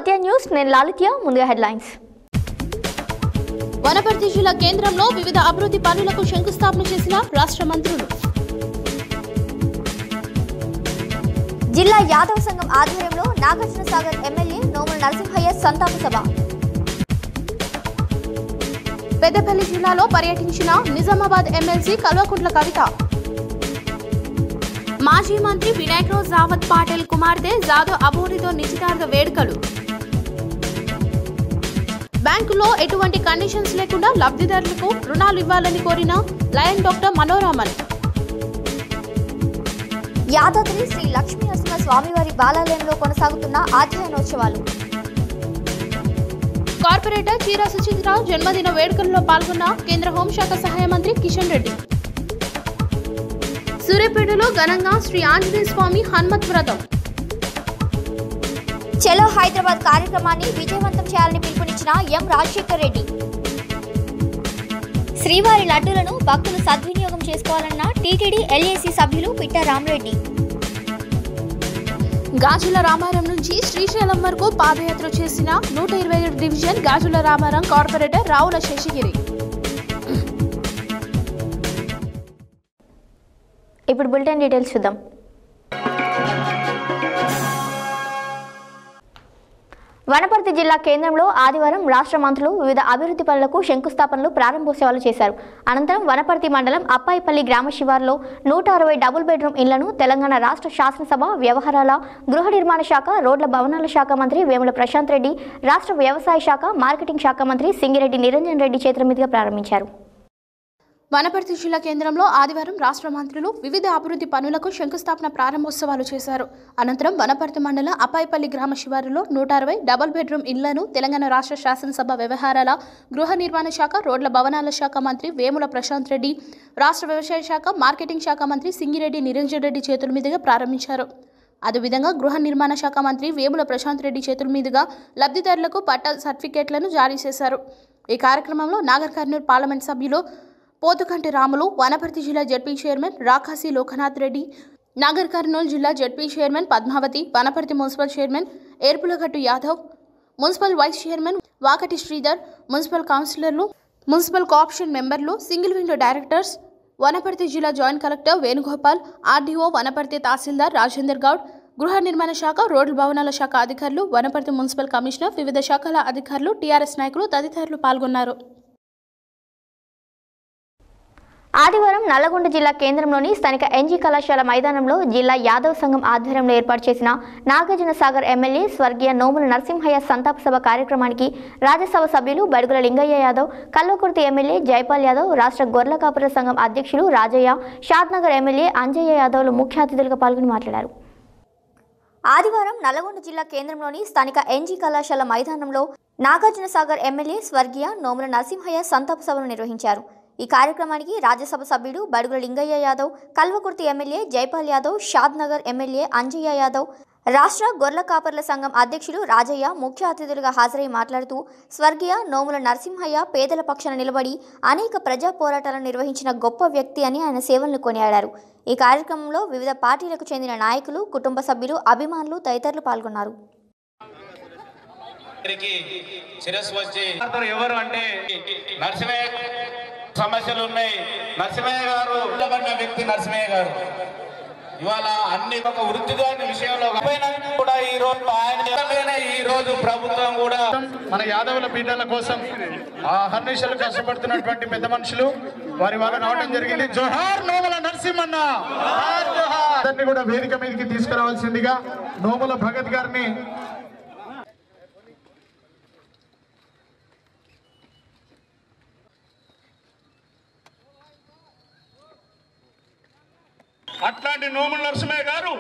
సత్య news నేను లాలిత్య ముందుగా headlines. Wanaparthy జిల్లా కేంద్రంలో వివిధ అభివృద్ధి పనులకు శంకుస్థాపన చేసిన రాష్ట్ర మంత్రులు. జిల్లా యాదవ సంఘం ఆధ్వర్యంలో నాగార్జునసాగర్ ఎమ్మెల్యే నోముల నరసింహయ్య సంతాప సభ. పెద్దపల్లి జిల్లాలో పర్యటించిన నిజామాబాద్ ఎమ్మెల్సీ కల్వకుంట్ల కవిత. మాజీ మంత్రి వినాయకరావు రావత్ పాటిల్ కుమార్తె జాదవ్ అబోరితో నిశ్చితార్థ వేడుకలు. బ్యాంకులో ఎటువంటి కండిషన్స్ లేకుండా లబ్ధిదారులకు రుణాలు ఇవ్వాలని కోరిన లయన్ డాక్టర్ మనోరమన్. యాదాద్రి శ్రీ లక్ష్మీ నరసింహ స్వామివారి బాలాలయంలో కొనసాగుతున్న అధ్యయనోత్సవాలు. కార్పొరేటర్ చీరా సుచిత్ర జన్మదిన వేడుకల్లో పాల్గొన్న కేంద్ర హోంశాఖ సహాయ మంత్రి కిషన్ రెడ్డి. సూర్యాపేటలో ఘనంగా శ్రీ ఆంజనేయ స్వామి హనుమత్ వ్రతం. చలో హైదరాబాద్ కార్యక్రమాన్ని విజయవంతం చేయాలని పిలుపునిచ్చిన ఎం రాజశేఖర్ రెడ్డి. శ్రీవారి లడ్డూలను భక్తులు సద్వినియోగం చేసుకోవాలన్న టీటీడీ ఎల్ఏసీ సభ్యులు పిట్ట రామరెడ్డి. గాజుల రామారం నుంచి శ్రీశైలం వరకు పాదయాత్ర చేసిన 127 డివిజన్ గాజుల రామారం కార్పొరేటర్ రావుల శేషగిరి. ఇప్పుడు బులెటిన్ డీటెయిల్స్ చూద్దాం. వనపర్తి జిల్లా కేంద్రంలో ఆదివారం రాష్ట్ర మంత్రులు వివిధ అభివృద్ధి పనులకు శంకుస్థాపనలు ప్రారంభోత్సవాలు చేశారు. అనంతరం వనపర్తి మండలం అప్పాయిపల్లి గ్రామ శివారులో 160 డబుల్ బెడ్రూమ్ ఇళ్లను తెలంగాణ రాష్ట్ర శాసనసభ వ్యవహారాల గృహ నిర్మాణ శాఖ రోడ్ల భవనాల శాఖ మంత్రి వేముల ప్రశాంత్ రెడ్డి, రాష్ట్ర వ్యవసాయ శాఖ మార్కెటింగ్ శాఖ మంత్రి సింగిరెడ్డి నిరంజన్ రెడ్డి చేతుల మీదుగా ప్రారంభించారు. వనపర్తి జిల్లా కేంద్రంలో ఆదివారం రాష్ట్ర మంత్రులు వివిధ అభివృద్ధి పనులకు శంకుస్థాపన ప్రారంభోత్సవాలు చేశారు. అనంతరం వనపర్తి మండలం అప్పాయిపల్లి గ్రామ శివారులో 160 డబుల్ బెడ్రూమ్ ఇళ్లను తెలంగాణ రాష్ట్ర శాసనసభ వ్యవహారాల గృహ నిర్మాణ శాఖ రోడ్ల భవనాల శాఖ మంత్రి వేముల ప్రశాంత్ రెడ్డి, రాష్ట్ర వ్యవసాయ శాఖ మార్కెటింగ్ శాఖ మంత్రి సింగిరెడ్డి నిరంజన్ రెడ్డి చేతుల మీదుగా ప్రారంభించారు. అదేవిధంగా గృహ నిర్మాణ శాఖ మంత్రి వేముల ప్రశాంత్ రెడ్డి చేతుల మీదుగా లబ్ధిదారులకు పట్టా సర్టిఫికేట్లను జారీ చేశారు. ఈ కార్యక్రమంలో నాగర్ కర్నూలు పార్లమెంట్ సభ్యులు పోతుకంటి రాములు, వనపర్తి జిల్లా జడ్పీ చైర్మన్ రాకాసి లోకనాథ్ రెడ్డి, నాగర్ కర్నూలు జిల్లా ZP chairman Padmavathi, Wanaparthy municipal chairman Erpulagattu Yadav, municipal vice chairman Vakati Sridhar, municipal కౌన్సిలర్లు, మున్సిపల్ కోఆప్షన్ మెంబర్లు, సింగిల్ విండో డైరెక్టర్స్, వనపర్తి జిల్లా joint collector Venugopal, RDO Wanaparthy tahsildar Rajender Goud, గృహ నిర్మాణ శాఖ రోడ్ల భవనాల శాఖ అధికారులు, వనపర్తి మున్సిపల్ కమిషనర్, వివిధ శాఖల అధికారులు, టీఆర్ఎస్ నాయకులు తదితరులు పాల్గొన్నారు. ఆదివారం నల్లగొండ జిల్లా కేంద్రంలోని స్థానిక ఎన్జీ కళాశాల మైదానంలో జిల్లా యాదవ సంఘం ఆధ్వర్యంలో ఏర్పాటు చేసిన నాగార్జునసాగర్ ఎమ్మెల్యే స్వర్గీయ నోముల నరసింహయ్య సంతాప సభ కార్యక్రమానికి రాజ్యసభ సభ్యులు బడుగుల లింగయ్య యాదవ్, కల్వకుర్తి ఎమ్మెల్యే జైపాల్ యాదవ్, రాష్ట్ర గొర్రెల కాపుర సంఘం అధ్యక్షులు రాజయ్య, షాద్నగర్ ఎమ్మెల్యే అంజయ్య యాదవ్లు ముఖ్య అతిథులుగా పాల్గొని మాట్లాడారు. ఆదివారం నల్లగొండ జిల్లా కేంద్రంలోని స్థానిక ఎన్జీ కళాశాల మైదానంలో నాగార్జునసాగర్ ఎమ్మెల్యే స్వర్గీయ నోముల నరసింహయ్య సంతాప సభను నిర్వహించారు. ఈ కార్యక్రమానికి రాజ్యసభ సభ్యుడు బడుగుల లింగయ్య యాదవ్, కల్వకుర్తి ఎమ్మెల్యే జైపాల్ యాదవ్, షాద్నగర్ ఎమ్మెల్యే అంజయ్య యాదవ్, రాష్ట్ర గొర్రెల కాపర్ల సంఘం అధ్యక్షులు రాజయ్య ముఖ్య అతిథులుగా హాజరై మాట్లాడుతూ స్వర్గీయ నోముల నరసింహయ్య పేదల పక్షాన నిలబడి అనేక ప్రజా పోరాటాలను నిర్వహించిన గొప్ప వ్యక్తి అని ఆయన సేవలను కొనియాడారు. ఈ కార్యక్రమంలో వివిధ పార్టీలకు చెందిన నాయకులు, కుటుంబ సభ్యులు, అభిమానులు తదితరులు పాల్గొన్నారు. సమస్యలు ఉన్నాయి. నరసింహయ్య గారు వ్యక్తి నరసింహయ్య గారు ఇవాళ అన్ని ఒక వృత్తిదాని విషయంలో కూడా ఈ రోజు ప్రభుత్వం కూడా మన యాదవుల పీఠాల కోసం అహర్నిశలు కష్టపడుతున్నటువంటి పెద్ద మనుషులు వారి వాళ్ళు రావడం జరిగింది. జోహార్ నోముల నరసింహన్న, అందరినీ కూడా వేదిక మీదకి తీసుకురావాల్సిందిగా నోముల భగత్ గారిని అట్లాంటి నోముల నరసింహయ్య గారు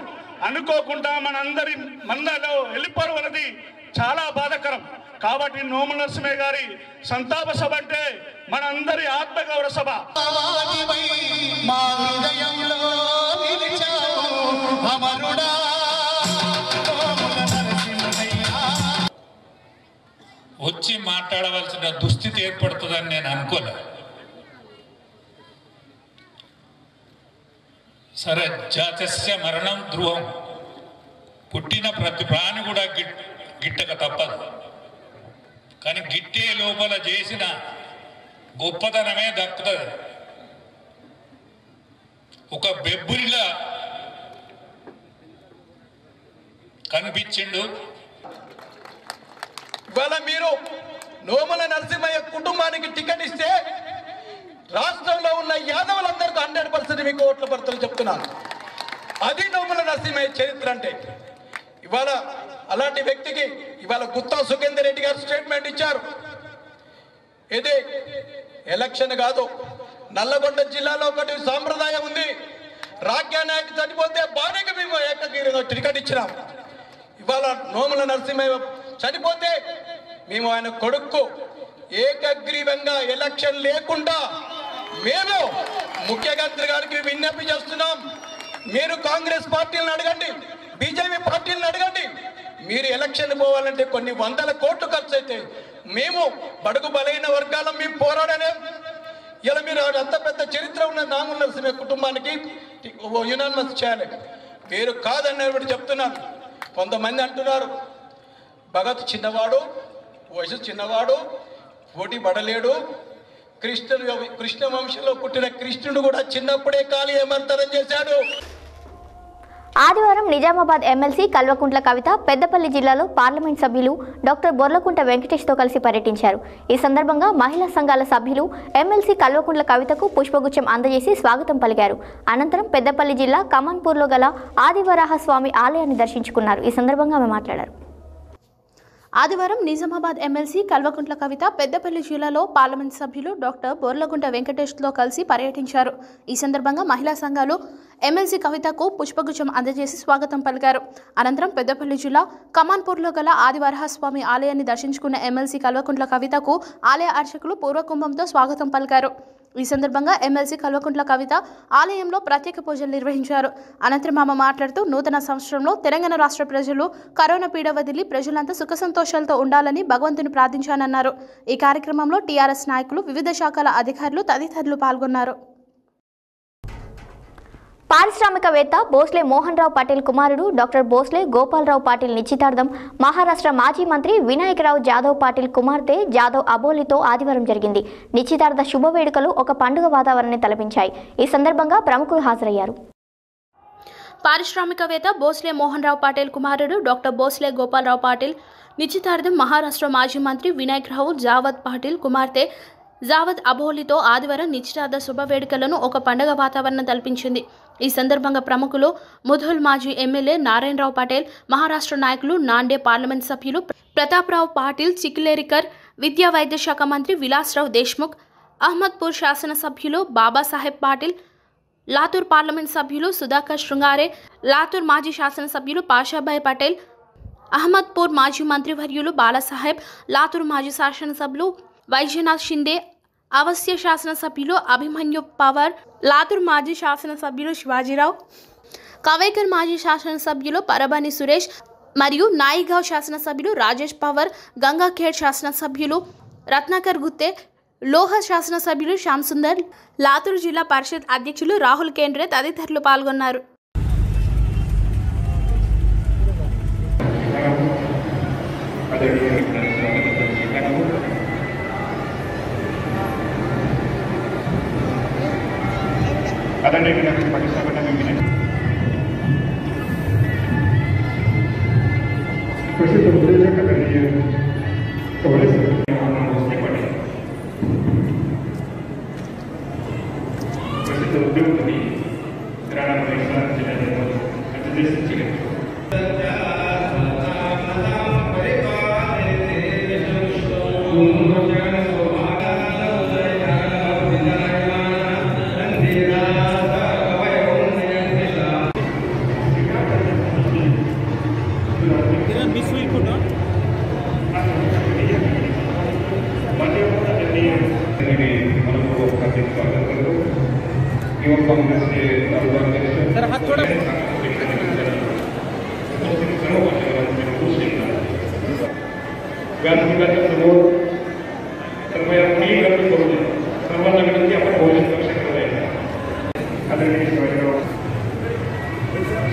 అనుకోకుండా మనందరి మందలో వెళ్ళిపోవడం అనేది చాలా బాధాకరం. కాబట్టి నోముల నరసింహయ్య గారి సంతాప సభ అంటే మనందరి ఆత్మగౌరవ సభ. వచ్చి మాట్లాడవలసిన దుస్థితి ఏర్పడుతుందని నేను అనుకోలేదు. సరే, జాతస్య మరణం ధ్రువం, పుట్టిన ప్రతి ప్రాణి కూడా గిట్టక తప్పదు. కానీ గిట్టే లోపల చేసిన గొప్పతనమే దక్కుతుంది. ఒక బెబ్బురిలా కనిపించిండు. ఇవాళ మీరు నోముల నరసింహయ్య కుటుంబానికి టికెట్ ఇస్తే రాష్ట్రంలో ఉన్న యాదవులందరికీ 100% మీకు ఓట్ల పడతారని చెప్తున్నాను. అది నోముల నరసింహయ్య చరిత్ర అంటే. ఇవాళ అలాంటి వ్యక్తికి ఇవాళ గుత్తా సుఖేందర్ రెడ్డి గారు స్టేట్మెంట్ ఇచ్చారు. ఇది ఎలక్షన్ కాదు, నల్లగొండ జిల్లాలో ఒకటి సాంప్రదాయం ఉంది. రాజ్యానాయకు చనిపోతే భార్యకి మేము ఏకగ్రీవంగా టికెట్ ఇచ్చినాం. ఇవాళ నోముల నరసింహయ్య చనిపోతే మేము ఆయన కొడుకు ఏకగ్రీవంగా ఎలక్షన్ లేకుండా మేము ముఖ్యమంత్రి గారికి విజ్ఞప్తి చేస్తున్నాం. మీరు కాంగ్రెస్ పార్టీలను అడగండి, బీజేపీ పార్టీలను అడగండి. మీరు ఎలక్షన్ పోవాలంటే కొన్ని 100 కోట్లు ఖర్చు అయితే మేము బడుగు బలైన వర్గాల మేము పోరాడలేం. ఇలా మీరు అంత పెద్ద చరిత్ర ఉన్న నోముల నరసింహయ్య కుటుంబానికి యునానిమస్ చేయాలి. మీరు కాదన్నప్పుడు చెప్తున్నాను. కొంతమంది అంటున్నారు భగత్ చిన్నవాడు, వయసు చిన్నవాడు, పోటీ పడలేడు. కృష్ణ వంశంలో పుట్టిన కృష్ణుడు కూడా చిన్నప్పుడే కాళీ ఏమంతరం చేశాడు. ఆదివారం నిజామాబాద్ ఎమ్మెల్సీ కల్వకుంట్ల కవిత పెద్దపల్లి జిల్లాలో పార్లమెంట్ సభ్యులు డాక్టర్ బొర్లకుంట వెంకటేష్తో కలిసి పర్యటించారు. ఈ సందర్భంగా మహిళా సంఘాల సభ్యులు ఎమ్మెల్సీ కల్వకుంట్ల కవితకు పుష్పగుచ్చం అందజేసి స్వాగతం పలికారు. అనంతరం పెద్దపల్లి జిల్లా కమాన్పూర్లో గల ఆదివరాహ స్వామి ఆలయాన్ని దర్శించుకున్నారు. ఈ సందర్భంగా ఆమె మాట్లాడారు. ఆదివారం నిజామాబాద్ ఎమ్మెల్సీ కల్వకుంట్ల కవిత పెద్దపల్లి జిల్లాలో పార్లమెంట్ సభ్యులు డాక్టర్ బొర్లగుంట వెంకటేష్తో కలిసి పర్యటించారు. ఈ సందర్భంగా మహిళా సంఘాలు ఎమ్మెల్సీ కవితకు పుష్పగుచ్చం అందజేసి స్వాగతం పలికారు. అనంతరం పెద్దపల్లి జిల్లా కమాన్పూర్లో గల ఆదివరాహస్వామి ఆలయాన్ని దర్శించుకున్న ఎమ్మెల్సీ కల్వకుంట్ల కవితకు ఆలయ అర్చకులు పూర్వకుంభంతో స్వాగతం పలికారు. ఈ సందర్భంగా ఎమ్మెల్సీ కల్వకుంట్ల కవిత ఆలయంలో ప్రత్యేక పూజలు నిర్వహించారు. అనంతరం ఆమె మాట్లాడుతూ నూతన సంవత్సరంలో తెలంగాణ రాష్ట్ర ప్రజలు కరోనా పీడ వదిలి ప్రజలంతా సుఖ సంతోషాలతో ఉండాలని భగవంతుని ప్రార్థించానన్నారు. ఈ కార్యక్రమంలో టీఆర్ఎస్ నాయకులు, వివిధ శాఖల అధికారులు తదితరులు పాల్గొన్నారు. పారిశ్రామికవేత్త భోస్లే మోహన్ రావు పాటిల్ కుమారుడు డాక్టర్ భోస్లే గోపాలరావు పాటిల్ నిశ్చితార్థం మహారాష్ట్ర మాజీ మంత్రి వినాయకరావు జాదవ్ పాటిల్ కుమార్తె జాదవ్ అబోలితో ఆదివారం జరిగింది. నిశ్చితార్థ శుభవేడుకలు ఒక పండుగ వాతావరణాన్ని తలపించాయి. ఈ సందర్భంగా ప్రముఖులు హాజరయ్యారు. పారిశ్రామికవేత్త భోస్లే మోహన్ రావు పాటిల్ కుమారుడు డాక్టర్ భోస్లే గోపాలరావు పాటిల్ నిశ్చితార్థం మహారాష్ట్ర మాజీ మంత్రి వినాయకరావు జావద్ పాటిల్ కుమార్తె జావద్ అబోలితో ఆదివారం నిశ్చితార్థ శుభవేడుకలను ఒక పండుగ వాతావరణం కల్పించింది. ఈ సందర్భంగా ప్రముఖులు ముధోల్ మాజీ ఎమ్మెల్యే నారాయణరావు పటేల్, మహారాష్ట్ర నాయకులు నాండే పార్లమెంట్ సభ్యులు ప్రతాప్రావు పాటిల్ చిక్లేరికర్, విద్యా వైద్య శాఖ మంత్రి విలాస్రావు దేశ్ముఖ్, అహ్మద్పూర్ శాసనసభ్యులు బాబాసాహెబ్ పాటిల్, లాతూర్ పార్లమెంట్ సభ్యులు సుధాకర్ శృంగారే, లాతూర్ మాజీ శాసనసభ్యులు పాషాభాయ్ పటేల్, అహ్మద్పూర్ మాజీ మంత్రివర్యులు బాలాసాహెబ్, లాతూర్ మాజీ శాసనసభ్యులు వైద్యనాథ్ షిందే, అవశ్య శాసనసభ్యులు అభిమన్యు పవార్, లాతూర్ మాజీ శాసనసభ్యులు శివాజీరావు, కవేకర్ మాజీ శాసనసభ్యులు పరబాని సురేష్ మరియు నాయిగావ్ శాసనసభ్యులు రాజేష్ పవార్, గంగాఖేడ్ శాసనసభ్యులు రత్నాకర్ గుత్తే, లోహ శాసనసభ్యులు శ్యామ్ సుందర్, లాతూర్ జిల్లా పరిషత్ అధ్యక్షులు రాహుల్ కేంద్రే తదితరులు పాల్గొన్నారు.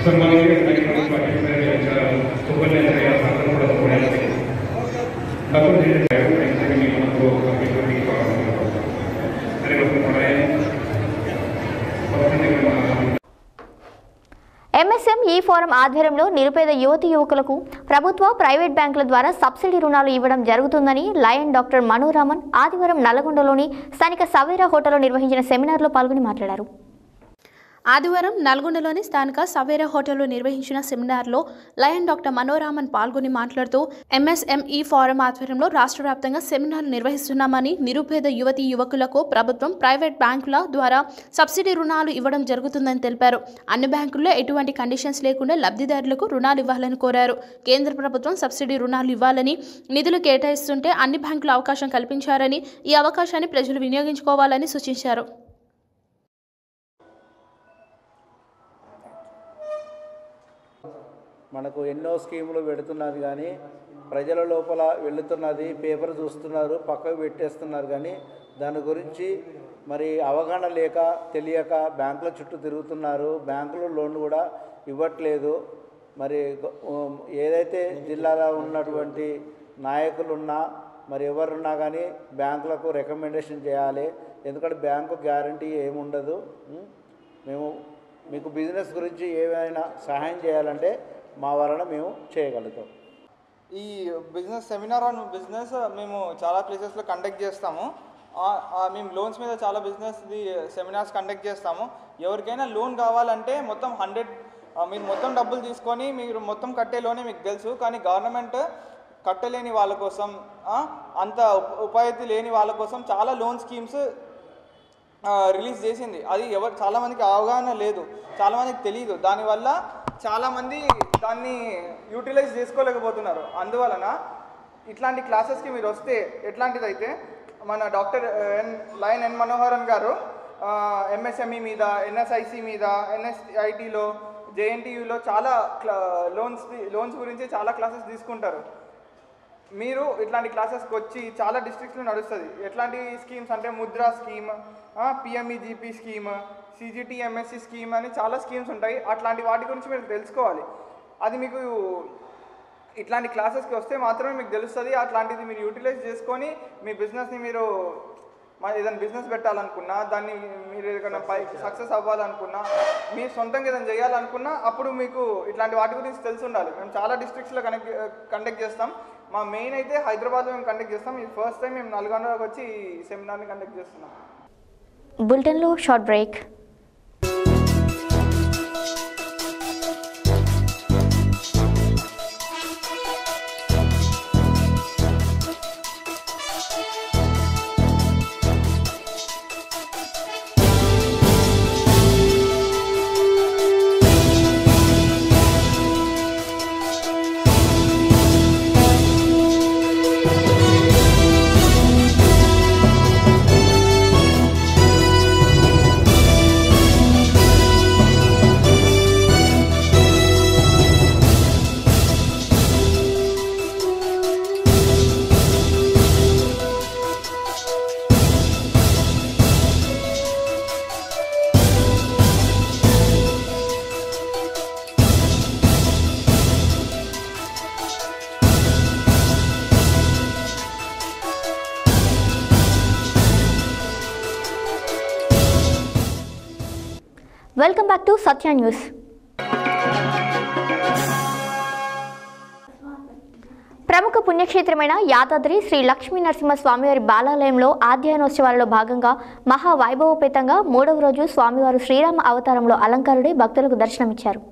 सम्मानित ఫోరం ఆధ్వర్యంలో నిరుపేద యువతీ యువకులకు ప్రభుత్వ ప్రైవేట్ బ్యాంకుల ద్వారా సబ్సిడీ రుణాలు ఇవ్వడం జరుగుతుందని లయన్ డాక్టర్ మనోరామన్ ఆదివారం నల్లగొండలోని స్థానిక సవేరా హోటల్లో నిర్వహించిన సెమినార్లో పాల్గొని మాట్లాడారు. ఆదివారం నల్గొండలోని స్థానిక సవేరా హోటల్లో నిర్వహించిన సెమినార్లో లయన్ డాక్టర్ మనోరామన్ పాల్గొని మాట్లాడుతూ ఎంఎస్ఎంఈ ఫోరం ఆధ్వర్యంలో రాష్ట్ర వ్యాప్తంగా సెమినార్లు నిర్వహిస్తున్నామని, నిరుపేద యువతీ యువకులకు ప్రభుత్వం ప్రైవేట్ బ్యాంకుల ద్వారా సబ్సిడీ రుణాలు ఇవ్వడం జరుగుతుందని తెలిపారు. అన్ని బ్యాంకుల్లో ఎటువంటి కండిషన్స్ లేకుండా లబ్ధిదారులకు రుణాలు ఇవ్వాలని కోరారు. కేంద్ర ప్రభుత్వం సబ్సిడీ రుణాలు ఇవ్వాలని నిధులు కేటాయిస్తుంటే అన్ని బ్యాంకులు అవకాశం కల్పించారని, ఈ అవకాశాన్ని ప్రజలు వినియోగించుకోవాలని సూచించారు. మనకు ఎన్నో స్కీములు పెడుతున్నారు కానీ ప్రజల లోపల వెళుతున్నది, పేపర్ చూస్తున్నారు, పక్కకు పెట్టేస్తున్నారు. కానీ దాని గురించి మరి అవగాహన లేక తెలియక బ్యాంకుల చుట్టూ తిరుగుతున్నారు. బ్యాంకులు లోన్ కూడా ఇవ్వట్లేదు. మరి ఏదైతే జిల్లాలో ఉన్నటువంటి నాయకులున్నా మరి ఎవరున్నా కానీ బ్యాంకులకు రికమెండేషన్ చేయాలి. ఎందుకంటే బ్యాంకు గ్యారంటీ ఏముండదు. మేము మీకు బిజినెస్ గురించి ఏమైనా సహాయం చేయాలంటే మా వలన మేము చేయగలుగుతాం. ఈ బిజినెస్ సెమినార్ ఆన్ బిజినెస్ మేము చాలా ప్లేసెస్లో కండక్ట్ చేస్తాము. మేము లోన్స్ మీద చాలా బిజినెస్ది సెమినార్స్ కండక్ట్ చేస్తాము. ఎవరికైనా లోన్ కావాలంటే మొత్తం 100 మీరు మొత్తం డబ్బులు తీసుకొని మీరు మొత్తం కట్టే లోనే మీకు తెలుసు. కానీ గవర్నమెంట్ కట్టలేని వాళ్ళ కోసం, అంత ఉపాధి లేని వాళ్ళ కోసం చాలా లోన్ స్కీమ్స్ రిలీజ్ చేసింది. అది చాలామందికి అవగాహన లేదు, చాలామందికి తెలియదు. దానివల్ల చాలామంది దాన్ని యూటిలైజ్ చేసుకోలేకపోతున్నారు. అందువలన ఇట్లాంటి క్లాసెస్కి మీరు వస్తే ఎట్లాంటిదైతే మన డాక్టర్ లయన్ ఎన్ మనోహరన్ గారు ఎంఎస్ఎంఈ మీద, ఎన్ఎస్ఐసి మీద, ఎన్ఎస్ఐటిలో, జేఎన్టీయూలో చాలా లోన్స్ గురించి చాలా క్లాసెస్ తీసుకుంటారు. మీరు ఇట్లాంటి క్లాసెస్కి వచ్చి చాలా డిస్ట్రిక్ట్స్లో నడుస్తుంది. ఎట్లాంటి స్కీమ్స్ అంటే Mudra scheme, PMEGP scheme, CGTMSC scheme అని చాలా స్కీమ్స్ ఉంటాయి. అట్లాంటి వాటి గురించి మీరు తెలుసుకోవాలి. అది మీకు ఇట్లాంటి క్లాసెస్కి వస్తే మాత్రమే మీకు తెలుస్తుంది. అట్లాంటిది మీరు యూటిలైజ్ చేసుకొని మీ బిజినెస్ని మీరు ఏదైనా బిజినెస్ పెట్టాలనుకున్నా, దాన్ని మీరు ఏదైనా సక్సెస్ అవ్వాలనుకున్నా, మీరు సొంతంగా ఏదైనా చేయాలనుకున్నా అప్పుడు మీకు ఇట్లాంటి వాటి గురించి తెలిసి ఉండాలి. మేము చాలా డిస్ట్రిక్ట్స్లో కండక్ట్ చేస్తాం. మా మెయిన్ అయితే హైదరాబాద్లో మేము కండక్ట్ చేస్తాం. ఇది ఫస్ట్ టైం మేము నల్గొండలోకి వచ్చి ఈ సెమినార్ని కండక్ట్ చేస్తున్నాం. బులెటిన్లో short break. Welcome back to Satya news. ప్రముఖ పుణ్యక్షేత్రమైన యాదాద్రి శ్రీ లక్ష్మీ నరసింహ స్వామివారి బాలాలయంలో అధ్యయనోత్సవాలలో భాగంగా మహావైభవోపేతంగా 3వ రోజు స్వామివారు శ్రీరామ అవతారంలో అలంకారుడై భక్తులకు దర్శనమిచ్చారు.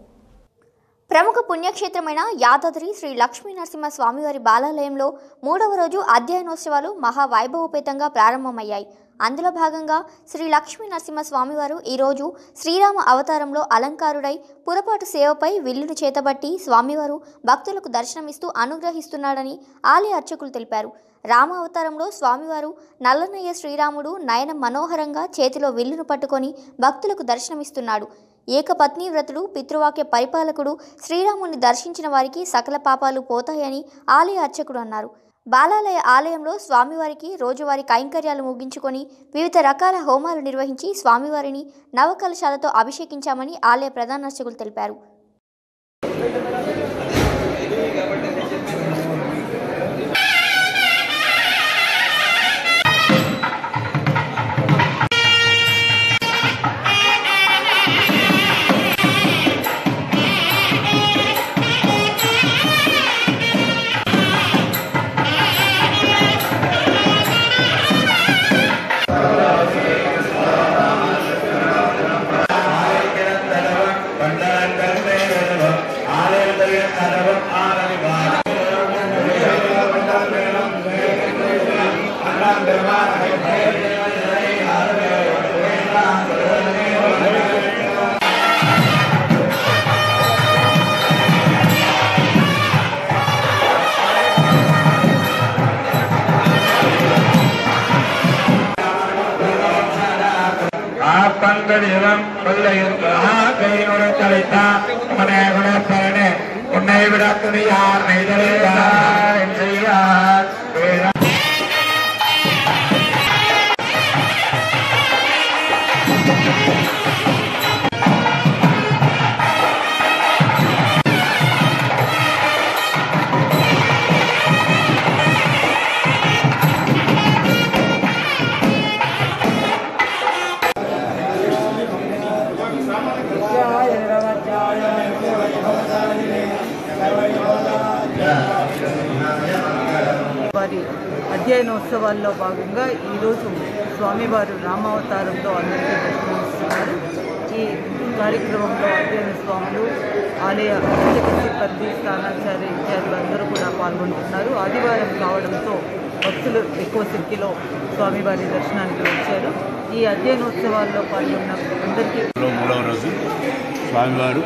ప్రముఖ పుణ్యక్షేత్రమైన యాదాద్రి శ్రీ లక్ష్మీ నరసింహ స్వామివారి బాలాలయంలో 3వ రోజు అధ్యయనోత్సవాలు మహావైభవోపేతంగా ప్రారంభమయ్యాయి. అందులో భాగంగా శ్రీ లక్ష్మీ నరసింహ స్వామివారు ఈరోజు శ్రీరామ అవతారంలో అలంకారుడై పురపాటు సేవపై విల్లును చేతబట్టి స్వామివారు భక్తులకు దర్శనమిస్తూ అనుగ్రహిస్తున్నాడని ఆలయ అర్చకులు తెలిపారు. రామ అవతారంలో స్వామివారు నల్లనయ్య శ్రీరాముడు నయన మనోహరంగా చేతిలో విల్లును పట్టుకొని భక్తులకు దర్శనమిస్తున్నాడు. ఏకపత్ని వ్రతుడు, పితృవాక్య పరిపాలకుడు శ్రీరాముని దర్శించిన వారికి సకల పాపాలు పోతాయని ఆలయ అర్చకుడు అన్నారు. బాలాలయ ఆలయంలో స్వామివారికి రోజువారీ కైంకర్యాలు ముగించుకొని వివిధ రకాల హోమాలు నిర్వహించి స్వామివారిని నవకలశాలతో అభిషేకించామని ఆలయ ప్రధాన అర్చకులు తెలిపారు. వారి అధ్యయనోత్సవాల్లో భాగంగా ఈరోజు స్వామివారు రామావతారంలో అందరికీ దర్శనమిస్తున్నారు. ఈ కార్యక్రమంలో అధ్యయన స్వాములు, ఆలయ అర్చక సిబ్బంది, స్థానాచార్య ఇత్యాదులు అందరూ కూడా పాల్గొంటున్నారు. ఆదివారం కావడంతో భక్తులు ఎక్కువ సంఖ్యలో స్వామివారి దర్శనానికి వచ్చారు. ఈ అధ్యయనోత్సవాల్లో పాల్గొన్న అందరికీ మూడవ రోజు స్వామివారు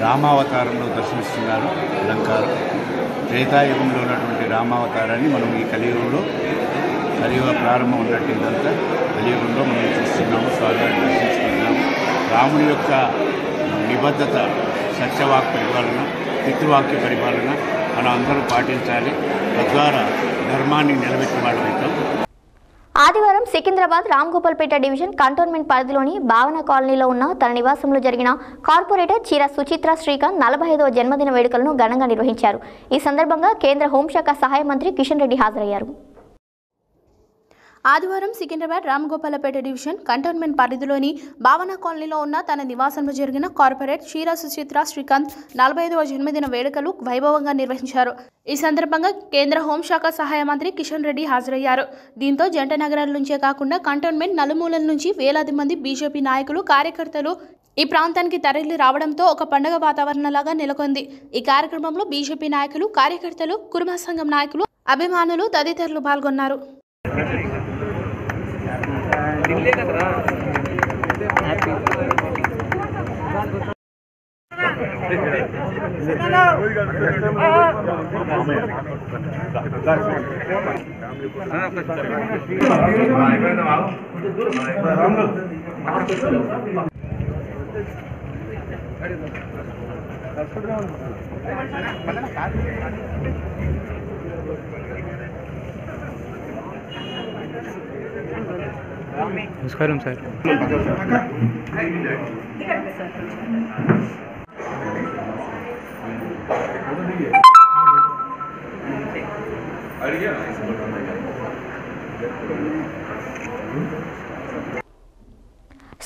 రామావతారంలో దర్శనిస్తున్నారు. అలంకారం త్రేతాయుగంలో ఉన్నటువంటి రామావతారాన్ని మనం ఈ కలియుగంలో ప్రారంభం ఉన్నట్టు ఇదంతా కలియుగంలో మనం చూస్తున్నాము. స్వామివారిని దర్శించుకుంటున్నాము. రాముని యొక్క నిబద్ధత, సత్యవాక్ పరిపాలన, పితృవాక్య పరిపాలన మనం అందరూ పాటించాలి. తద్వారా ధర్మాన్ని నిలబెట్టిన వాళ్ళైతాం. ఆదివారం సికింద్రాబాద్ రామ్గోపాల్పేట డివిజన్ కంటోన్మెంట్ పరిధిలోని భావన కాలనీలో ఉన్న తన నివాసంలో జరిగిన కార్పొరేటర్ చీర సుచిత్ర శ్రీకాంత్ 45వ జన్మదిన వేడుకలను ఘనంగా నిర్వహించారు. ఈ సందర్భంగా కేంద్ర హోంశాఖ సహాయ మంత్రి కిషన్ రెడ్డి హాజరయ్యారు. ఆదివారం సికింద్రాబాద్ రామగోపాలపేట డివిజన్ కంటోన్మెంట్ పరిధిలోని భావన కాలనీలో ఉన్న తన నివాసంలో జరిగిన కార్పొరేట్ చీర సుచిత్ర శ్రీకాంత్ 45వ జన్మదిన వేడుకలు వైభవంగా నిర్వహించారు. ఈ సందర్భంగా కేంద్ర హోంశాఖ సహాయ మంత్రి కిషన్ రెడ్డి హాజరయ్యారు. దీంతో జంట నగరాల నుంచే కాకుండా కంటోన్మెంట్ నలుమూలల నుంచి వేలాది మంది బీజేపీ నాయకులు, కార్యకర్తలు ఈ ప్రాంతానికి తరలి రావడంతో ఒక పండుగ వాతావరణంలాగా నెలకొంది. ఈ కార్యక్రమంలో బీజేపీ నాయకులు, కార్యకర్తలు, కుర్మా సంఘం నాయకులు, అభిమానులు తదితరులు పాల్గొన్నారు. నమస్కారం సార్.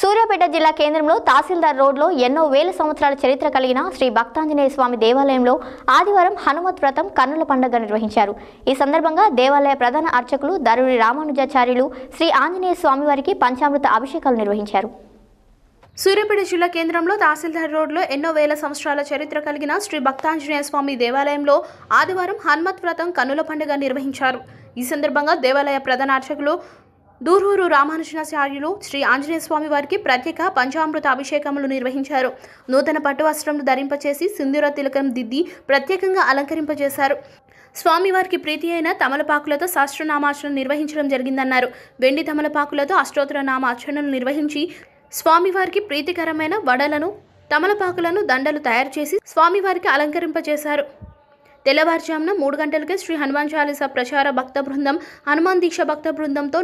సూర్యాపేట జిల్లా కేంద్రంలో తహసీల్దార్ రోడ్లో ఎన్నో వేల సంవత్సరాల చరిత్ర కలిగిన శ్రీ భక్తాంజనేయ స్వామి దేవాలయంలో ఆదివారం హనుమత్ వ్రతం కన్నుల పండుగ నిర్వహించారు. ఈ సందర్భంగా దేవాలయ ప్రధాన అర్చకులు దరూరి రామానుజాచార్యులు శ్రీ ఆంజనేయ స్వామి వారికి పంచామృత అభిషేకాలు నిర్వహించారు. సూర్యాపేట జిల్లా కేంద్రంలో తహసీల్దార్ రోడ్లో ఎన్నో వేల సంవత్సరాల చరిత్ర కలిగిన శ్రీ భక్తాంజనేయ స్వామి దేవాలయంలో ఆదివారం హనుమత్ వ్రతం కన్నుల పండుగ నిర్వహించారు. ఈ సందర్భంగా దేవాలయ ప్రధాన అర్చకులు దూరూరు రామానుజాచార్యులు శ్రీ ఆంజనేయ స్వామి వారికి ప్రత్యేక పంచామృత అభిషేకములు నిర్వహించారు. నూతన పట్టు వస్త్రములు ధరింపచేసి సింధూర తిలకం దిద్ది ప్రత్యేకంగా అలంకరింపజేశారు. స్వామివారికి ప్రీతి అయిన తమలపాకులతో సహస్రనామార్చన నిర్వహించడం జరిగిందన్నారు. వెండి తమలపాకులతో అష్టోత్తర నామార్చనలు నిర్వహించి స్వామివారికి ప్రీతికరమైన వడలను, తమలపాకులను దండలు తయారు చేసి స్వామివారికి అలంకరింపజేశారు. తెల్లవారుజామున 3 గంటలకే శ్రీ హనుమాన్ చాలీసా ప్రచార భక్త బృందం, హనుమాన్ దీక్ష భక్త బృందంతో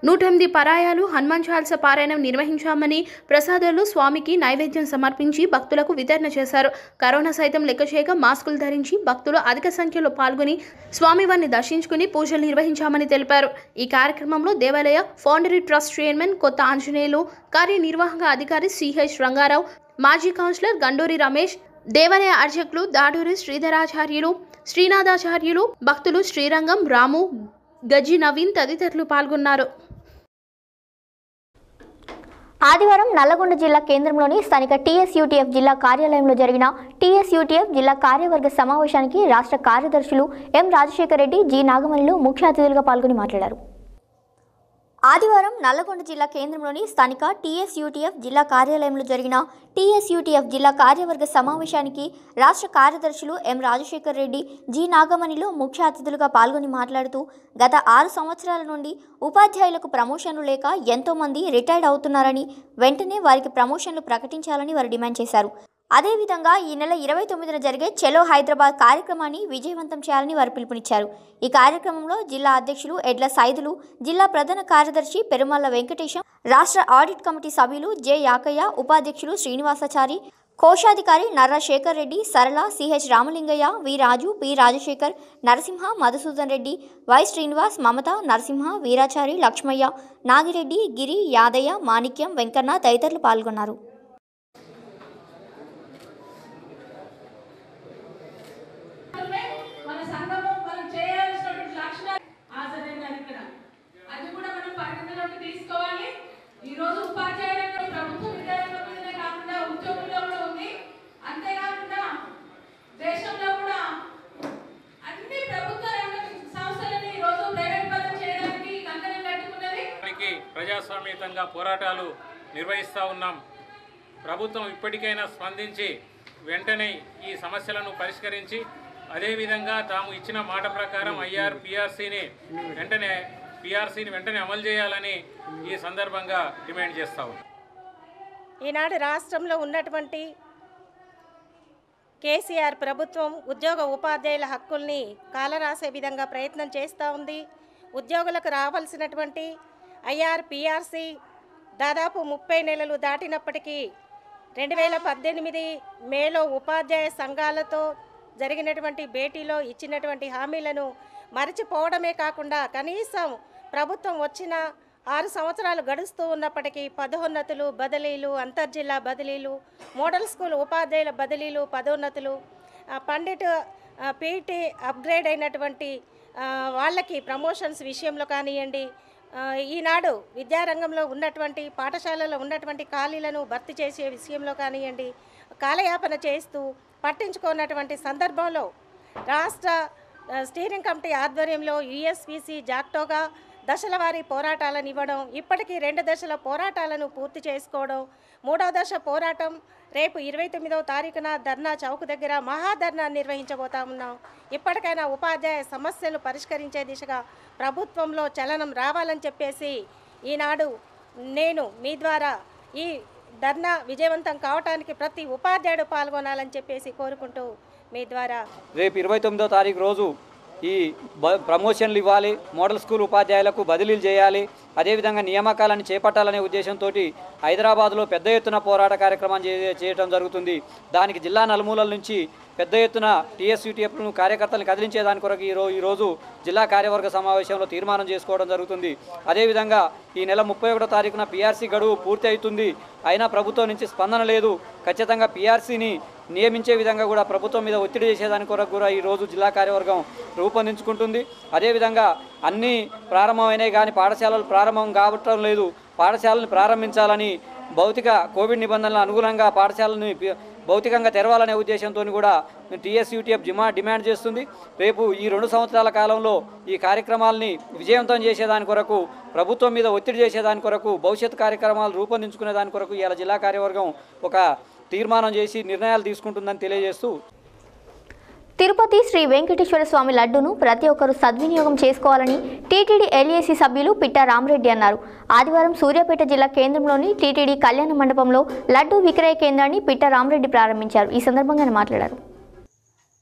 108 పరాయాలు హనుమాన్ చాలీసా పారాయణం నిర్వహించామని, ప్రసాదాలు స్వామికి నైవేద్యం సమర్పించి భక్తులకు వితరణ చేశారు. కరోనా సైతం లెక్క చేయక మాస్కులు ధరించి భక్తులు అధిక సంఖ్యలో పాల్గొని స్వామివారిని దర్శించుకుని పూజలు నిర్వహించామని తెలిపారు. ఈ కార్యక్రమంలో దేవాలయ ఫౌండరీ ట్రస్ట్ చైర్మన్ కొత్త ఆంజనేయులు, కార్యనిర్వాహక అధికారి సిహెచ్ రంగారావు, మాజీ కౌన్సిలర్ గండూరి రమేష్, దేవాలయ అర్చకులు దాడూరి శ్రీధరాచార్యులు, శ్రీనాథాచార్యులు, భక్తులు శ్రీరంగం, రాము, గజ్జి నవీన్ తదితరులు పాల్గొన్నారు. ఆదివారం నల్లగొండ జిల్లా కేంద్రంలోని స్థానిక టీఎస్యూటీఎఫ్ జిల్లా కార్యాలయంలో జరిగిన టీఎస్యూటీఎఫ్ జిల్లా కార్యవర్గ సమావేశానికి రాష్ట్ర కార్యదర్శులు ఎం రాజశేఖర్ రెడ్డి, జి నాగమణిలు ముఖ్య అతిథులుగా పాల్గొని మాట్లాడారు. ఆదివారం నల్లగొండ జిల్లా కేంద్రంలోని స్థానిక టీఎస్యూటీఎఫ్ జిల్లా కార్యాలయంలో జరిగిన టీఎస్యూటీఎఫ్ జిల్లా కార్యవర్గ సమావేశానికి రాష్ట్ర కార్యదర్శులు ఎం రాజశేఖర్ రెడ్డి, జి నాగమణిలు ముఖ్య అతిథులుగా పాల్గొని మాట్లాడుతూ గత 6 సంవత్సరాల నుండి ఉపాధ్యాయులకు ప్రమోషన్లు లేక ఎంతోమంది రిటైర్డ్ అవుతున్నారని, వెంటనే వారికి ప్రమోషన్లు ప్రకటించాలని వారు డిమాండ్ చేశారు. అదేవిధంగా ఈ నెల 29న జరిగే చలో హైదరాబాద్ కార్యక్రమాన్ని విజయవంతం చేయాలని వారు పిలుపునిచ్చారు. ఈ కార్యక్రమంలో జిల్లా అధ్యక్షులు ఎడ్ల సైదులు, జిల్లా ప్రధాన కార్యదర్శి పెరుమల్ల వెంకటేశం, రాష్ట్ర ఆడిట్ కమిటీ సభ్యులు జె యాకయ్య, ఉపాధ్యక్షులు శ్రీనివాసాచారి, కోశాధికారి Narra Shekar Reddy, Sarala, C H Ramalingaiah, V Raju, P Rajashekar, Narasimha, Madhusudan Reddy, Y Srinivas, Mamatha, Narasimha, Veerachari, Lakshmaiah, Nagireddy, Giri, Yadaiah, Manikyam, Venkanna తదితరులు పాల్గొన్నారు. ఈరోజు ఉపాధ్యాయులకు ప్రభుత్వ విద్యారంగం మీదనే కాకుండా ఉద్యోగుల్లో కూడా ఉంది. అంతేకాకుండా దేశంలో కూడా అన్ని ప్రభుత్వ రంగ సంస్థలని ఈరోజు ప్రైవేట్ పరం చేయడానికి కంకణం కట్టుకున్నది. ప్రజాస్వామ్యతంగా పోరాటాలు నిర్వహిస్తూ ఉన్నాం. ప్రభుత్వం ఇప్పటికైనా స్పందించి వెంటనే ఈ సమస్యలను పరిష్కరించి అదేవిధంగా తాము ఇచ్చిన మాట ప్రకారం పిఆర్సీని వెంటనే అమలు చేయాలని ఈ సందర్భంగా డిమాండ్ చేస్తాము. ఈనాడు రాష్ట్రంలో ఉన్నటువంటి కేసీఆర్ ప్రభుత్వం ఉద్యోగ ఉపాధ్యాయుల హక్కుల్ని కాలరాసే విధంగా ప్రయత్నం చేస్తూ ఉంది. ఉద్యోగులకు రావాల్సినటువంటి పిఆర్సీ దాదాపు 30 నెలలు దాటినప్పటికీ 2018 మేలో ఉపాధ్యాయ సంఘాలతో జరిగినటువంటి భేటీలో ఇచ్చినటువంటి హామీలను మరచిపోవడమే కాకుండా కనీసం ప్రభుత్వం వచ్చిన 6 సంవత్సరాలు గడుస్తూ ఉన్నప్పటికీ పదోన్నతులు, బదిలీలు, అంతర్జిల్లా బదిలీలు, మోడల్ స్కూల్ ఉపాధ్యాయుల బదిలీలు, పదోన్నతులు, పండిట్ పీటీ అప్గ్రేడ్ అయినటువంటి వాళ్ళకి ప్రమోషన్స్ విషయంలో కానివ్వండి, ఈనాడు విద్యారంగంలో ఉన్నటువంటి పాఠశాలలో ఉన్నటువంటి ఖాళీలను భర్తీ చేసే విషయంలో కానివ్వండి కాలయాపన చేస్తూ పట్టించుకున్నటువంటి సందర్భంలో రాష్ట్ర స్టీరింగ్ కమిటీ ఆధ్వర్యంలో యుఎస్పిసి జాక్టోగా దశల వారీ పోరాటాలను ఇవ్వడం, ఇప్పటికీ 2 దశల పోరాటాలను పూర్తి చేసుకోవడం, 3వ దశ పోరాటం రేపు 29వ తారీఖున ధర్నా చౌక్ దగ్గర మహాధర్నా నిర్వహించబోతా ఉన్నాం. ఇప్పటికైనా ఉపాధ్యాయ సమస్యలు పరిష్కరించే దిశగా ప్రభుత్వంలో చలనం రావాలని చెప్పేసి ఈనాడు నేను మీ ద్వారా ఈ ధర్నా విజయవంతం కావడానికి ప్రతి ఉపాధ్యాయుడు పాల్గొనాలని చెప్పేసి కోరుకుంటూ మీ ద్వారా రేపు 29వ తారీఖు రోజు ఈ ప్రమోషన్లు ఇవ్వాలి, మోడల్ స్కూల్ ఉపాధ్యాయులకు బదిలీలు చేయాలి, అదేవిధంగా నియామకాలను చేపట్టాలనే ఉద్దేశంతో హైదరాబాద్లో పెద్ద ఎత్తున పోరాట కార్యక్రమం చేయడం జరుగుతుంది. దానికి జిల్లా నలుమూలల నుంచి పెద్ద ఎత్తున టీఎస్యూటీఎఫ్ను కార్యకర్తలను కదిలించే దాని కొరకు ఈరోజు జిల్లా కార్యవర్గ సమావేశంలో తీర్మానం చేసుకోవడం జరుగుతుంది. అదేవిధంగా ఈ నెల 31వ తారీఖున పిఆర్సీ గడువు పూర్తి అవుతుంది. అయినా ప్రభుత్వం నుంచి స్పందన లేదు. ఖచ్చితంగా పిఆర్సీని నియమించే విధంగా కూడా ప్రభుత్వం మీద ఒత్తిడి చేసేదాని కొరకు కూడా ఈరోజు జిల్లా కార్యవర్గం రూపొందించుకుంటుంది. అదేవిధంగా అన్నీ ప్రారంభమైనాయి కానీ పాఠశాలలు ప్రారంభం కావటం లేదు. పాఠశాలను ప్రారంభించాలని కోవిడ్ నిబంధనల అనుగుణంగా పాఠశాలను భౌతికంగా తెరవాలనే ఉద్దేశంతో కూడా టీఎస్యూటీఎఫ్ డిమాండ్ చేస్తుంది. రేపు ఈ 2 సంవత్సరాల కాలంలో ఈ కార్యక్రమాలని విజయవంతం చేసేదాని కొరకు, ప్రభుత్వం మీద ఒత్తిడి చేసేదాని కొరకు, భవిష్యత్ కార్యక్రమాలు రూపొందించుకునే దాని కొరకు ఇలా జిల్లా కార్యవర్గం ఒక తీర్మానం చేసి నిర్ణయాలు తీసుకుంటుందని తెలియజేస్తూ, తిరుపతి శ్రీ వెంకటేశ్వర స్వామి లడ్డూను ప్రతి ఒక్కరూ సద్వినియోగం చేసుకోవాలని టీటీడీ ఎల్ఏసీ సభ్యులు పిట్టా రామరెడ్డి అన్నారు. ఆదివారం సూర్యాపేట జిల్లా కేంద్రంలోని టీటీడీ కళ్యాణ మండపంలో లడ్డూ విక్రయ కేంద్రాన్ని పిట్టా రామరెడ్డి ప్రారంభించారు. ఈ సందర్భంగా ఆయన మాట్లాడారు.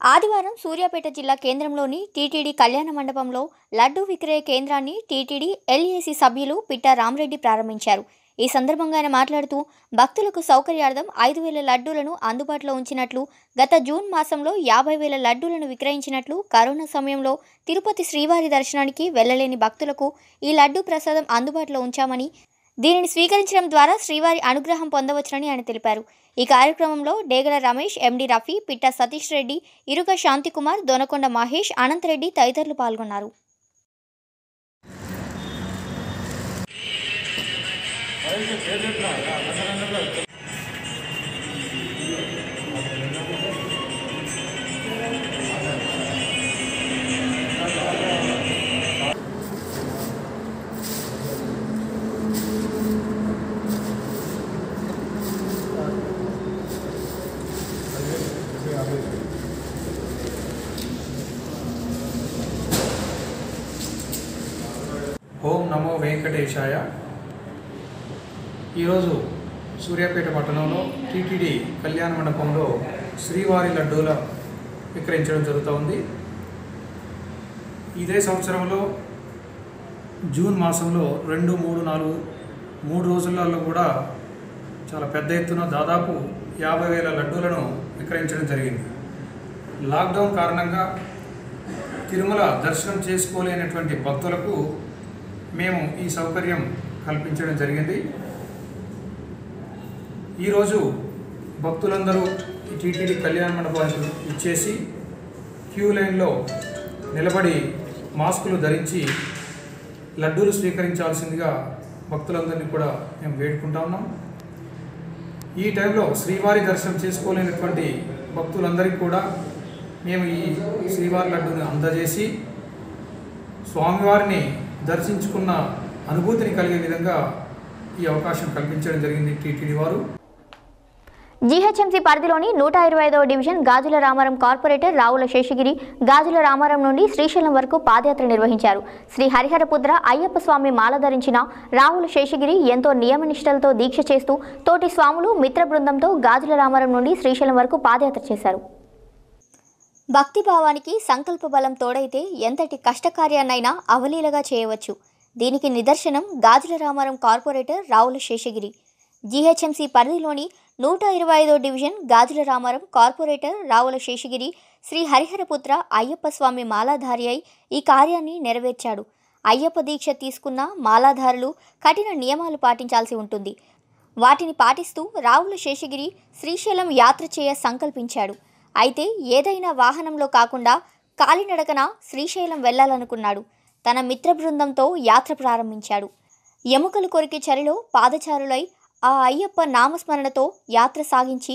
ఆదివారం సూర్యాపేట జిల్లా కేంద్రంలోని టీటీడీ కళ్యాణ మండపంలో లడ్డూ విక్రయ కేంద్రాన్ని టీటీడీ ఎల్ఏసీ సభ్యులు పిట్టా రామరెడ్డి ప్రారంభించారు. ఈ సందర్భంగా ఆయన మాట్లాడుతూ భక్తులకు సౌకర్యార్థం 5,000 లడ్డూలను అందుబాటులో ఉంచినట్లు, గత జూన్ మాసంలో 50,000 లడ్డూలను విక్రయించినట్లు, కరోనా సమయంలో తిరుపతి శ్రీవారి దర్శనానికి వెళ్లలేని భక్తులకు ఈ లడ్డూ ప్రసాదం అందుబాటులో ఉంచామని, దీనిని స్వీకరించడం ద్వారా శ్రీవారి అనుగ్రహం పొందవచ్చునని ఆయన తెలిపారు. ఈ కార్యక్రమంలో డేగల రమేష్, ఎండి రఫీ, పిట్టా సతీష్ రెడ్డి, ఇరుక శాంతికుమార్, దొనకొండ మహేష్, అనంతరెడ్డి తదితరులు పాల్గొన్నారు. వెంకటేశాయ. ఈరోజు సూర్యాపేట పట్టణంలో టీటీడీ కళ్యాణ మండపంలో శ్రీవారి లడ్డూల విక్రయించడం జరుగుతోంది. ఇదే సంవత్సరంలో జూన్ మాసంలో 2, 3, 4 3 రోజులలో కూడా చాలా పెద్ద ఎత్తున దాదాపు 50,000 లడ్డూలను విక్రయించడం జరిగింది. లాక్డౌన్ కారణంగా తిరుమల దర్శనం చేసుకోలేనటువంటి భక్తులకు మేము ఈ సౌకర్యం కల్పించడం జరిగింది. ఈరోజు భక్తులందరూ ఈ టీటీడీ కళ్యాణ మండపానికి ఇచ్చేసి క్యూ లైన్లో నిలబడి మాస్కులు ధరించి లడ్డూలు స్వీకరించాల్సిందిగా భక్తులందరినీ కూడా మేము వేడుకుంటా ఉన్నాం. ఈ టైంలో శ్రీవారి దర్శనం చేసుకోలేనటువంటి భక్తులందరికీ కూడా మేము ఈ శ్రీవారి లడ్డూని అందజేసి స్వామివారిని దర్శించుకున్న అనుభూతిని కలిగే విధంగా ఈ అవకాశం కల్పించడం జరిగింది టీటీడీ వారు. జీహెచ్ఎంసీ పరిధిలోని 125వ డివిజన్ గాజుల రామారం కార్పొరేటర్ రావుల శేషగిరి గాజుల రామారం నుండి శ్రీశైలం వరకు పాదయాత్ర నిర్వహించారు. శ్రీ హరిహరపుత్ర అయ్యప్ప స్వామి మాల ధరించిన రావుల శేషగిరి ఎంతో నియమనిష్టలతో దీక్ష చేస్తూ తోటి స్వాములు మిత్ర బృందంతో గాజుల రామారం నుండి శ్రీశైలం వరకు పాదయాత్ర చేశారు. భక్తిభావానికి సంకల్ప బలం తోడైతే ఎంతటి కష్టకార్యాన్నైనా అవలీలగా చేయవచ్చు. దీనికి నిదర్శనం గాజుల రామారం కార్పొరేటర్ రావుల శేషగిరి. జీహెచ్ఎంసీ పరిధిలోని 125వ డివిజన్ గాజుల రామారం కార్పొరేటర్ రావుల శేషగిరి శ్రీ హరిహరపుత్ర అయ్యప్ప స్వామి మాలాధారి అయి ఈ కార్యాన్ని నెరవేర్చాడు. అయ్యప్ప దీక్ష తీసుకున్న మాలాధారులు కఠిన నియమాలు పాటించాల్సి ఉంటుంది. వాటిని పాటిస్తూ రావుల శేషగిరి శ్రీశైలం యాత్ర చేయ సంకల్పించాడు. అయితే ఏదైనా వాహనంలో కాకుండా కాలినడకన శ్రీశైలం వెళ్లాలనుకున్నాడు. తన మిత్ర బృందంతో యాత్ర ప్రారంభించాడు. ఎముకలు కొరికే చలిలో పాదచారులై ఆ అయ్యప్ప నామస్మరణతో యాత్ర సాగించి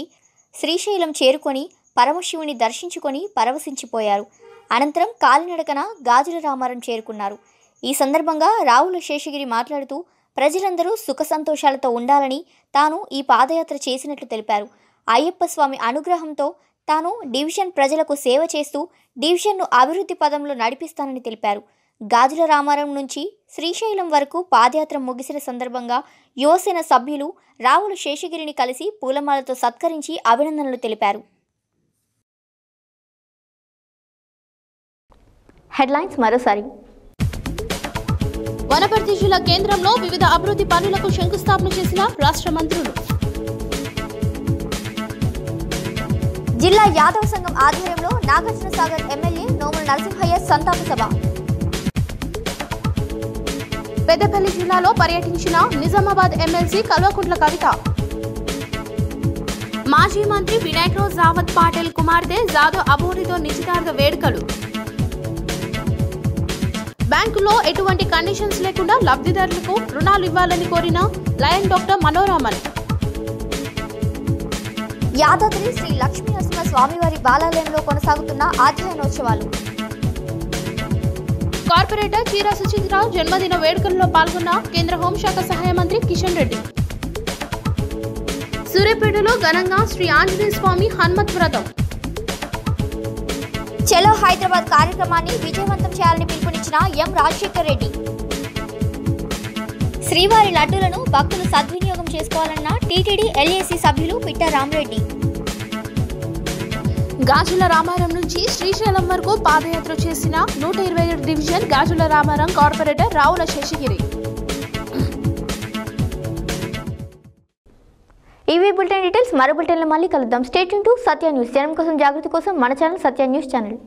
శ్రీశైలం చేరుకొని పరమశివుని దర్శించుకొని పరవశించిపోయారు. అనంతరం కాలినడకన గాజుల రామారం చేరుకున్నారు. ఈ సందర్భంగా రావుల శేషగిరి మాట్లాడుతూ ప్రజలందరూ సుఖ సంతోషాలతో ఉండాలని తాను ఈ పాదయాత్ర చేసినట్లు తెలిపారు. అయ్యప్ప స్వామి అనుగ్రహంతో తాను డివిజన్ ప్రజలకు సేవ చేస్తూ డివిజన్ను అభివృద్ధి పదంలో నడిపిస్తానని తెలిపారు. గాజుల రామారం నుంచి శ్రీశైలం వరకు పాదయాత్ర ముగిసిన సందర్భంగా యువసేన సభ్యులు రావుల శేషగిరిని కలిసి పూలమాలతో సత్కరించి అభినందనలు తెలిపారు. హెడ్లైన్స్ మరోసారి. వనపర్తి జిల్లా కేంద్రంలో వివిధ అభివృద్ధి పనులకు శంకుస్థాపన చేసిన రాష్ట్ర మంత్రులు. జిల్లా యాదవ సంఘం ఆధ్వర్యంలో నాగార్జున సాగర్ ఎమ్మెల్యే నోముల నరసింహయ్య సంతాప సభ. పెద్దపల్లి జిల్లాలో పర్యటించిన నిజామాబాద్ ఎమ్మెల్సీ కల్వకుంట్ల కవిత. మాజీ మంత్రి వినాయక్ రావత్ పాటిల్ కుమార్తె జాదవ్ అబోరితో నిశ్చితార్థ వేడుకలు. బ్యాంకులో ఎటువంటి కండిషన్స్ లేకుండా లబ్ధిదారులకు రుణాలు ఇవ్వాలని కోరిన లయన్ డాక్టర్ మనోరమన్. యాదాద్రి శ్రీ లక్ష్మీ నరసింహ స్వామివారి బాలాలయంలో కొనసాగుతున్న అధ్యయనోత్సవాలు. కార్పొరేటర్ చీరా సుచిత్ర జన్మదిన వేడుకల్లో పాల్గొన్న కేంద్ర హోంశాఖ సహాయ మంత్రి కిషన్ రెడ్డి. సూర్యాపేటలో ఘనంగా శ్రీ ఆంజనేయ స్వామి హనుమత్ వ్రతం. చలో హైదరాబాద్ కార్యక్రమాన్ని విజయవంతం చేయాలని పిలుపునిచ్చిన ఎం రాజశేఖర్ రెడ్డి. శ్రీవారి లడ్డూలను భక్తులు సద్వినియోగం చేసుకోవాలన్న టీటీడీ ఎల్ఏసీ సభ్యులు పిట్ట రామరెడ్డి. గాజుల రామారం నుంచి శ్రీశైలం వరకు పాదయాత్ర చేసిన 127 డివిజన్ గాజుల రామారం కార్పొరేటర్ రావుల శేషగిరి. ఇవి బులెటిన్ డీటెయిల్స్. మరో బులెటిన్లో మళ్ళీ కలుద్దాం. Stay tune to Satya news. జనం కోసం జాగృతి కోసం మన ఛానల్ సత్య న్యూస్ ఛానల్.